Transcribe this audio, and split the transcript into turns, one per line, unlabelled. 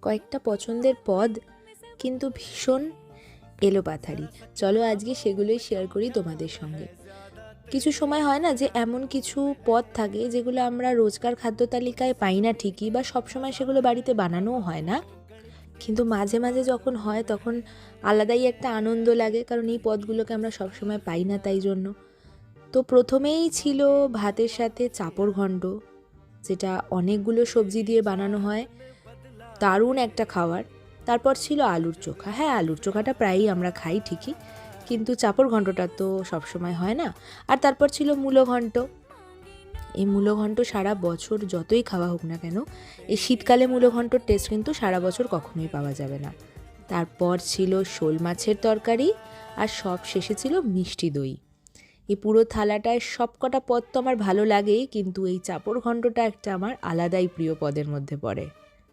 কয়েকটা পছন্দের পদ, কিন্তু ভীষণ এলোপাথারি। চলো আজকে সেগুলোই শেয়ার করি তোমাদের সঙ্গে। কিছু সময় হয় না যে এমন কিছু পদ থাকে যেগুলো আমরা রোজকার খাদ্য তালিকায় পাই না ঠিকই, বা সবসময় সেগুলো বাড়িতে বানানোও হয় না, কিন্তু মাঝে মাঝে যখন হয় তখন আলাদাই একটা আনন্দ লাগে, কারণ এই পদগুলোকে আমরা সবসময় পাই না তাই জন্য। তো প্রথমেই ছিল ভাতের সাথে চাপড় ঘণ্ট, যেটা অনেকগুলো সবজি দিয়ে বানানো হয়, দারুণ একটা খাবার। তারপর ছিল আলুর চোখা। হ্যাঁ, আলুর চোখাটা প্রায়ই আমরা খাই ঠিকই, কিন্তু চাপড় ঘণ্টটা তো সবসময় হয় না। আর তারপর ছিল মূলো ঘণ্ট। এই মূলো ঘণ্ট সারা বছর যতই খাওয়া হোক না কেন, এই শীতকালে মূলো ঘণ্টর টেস্ট কিন্তু সারা বছর কখনোই পাওয়া যাবে না। তারপর ছিল শোল মাছের তরকারি, আর সব শেষে ছিল মিষ্টি দই। এই পুরো থালাটায় সবকটা পদ তো আমার ভালো লাগেই, কিন্তু এই চাপড় ঘণ্টটা একটা আমার আলাদাই প্রিয় পদের মধ্যে পড়ে।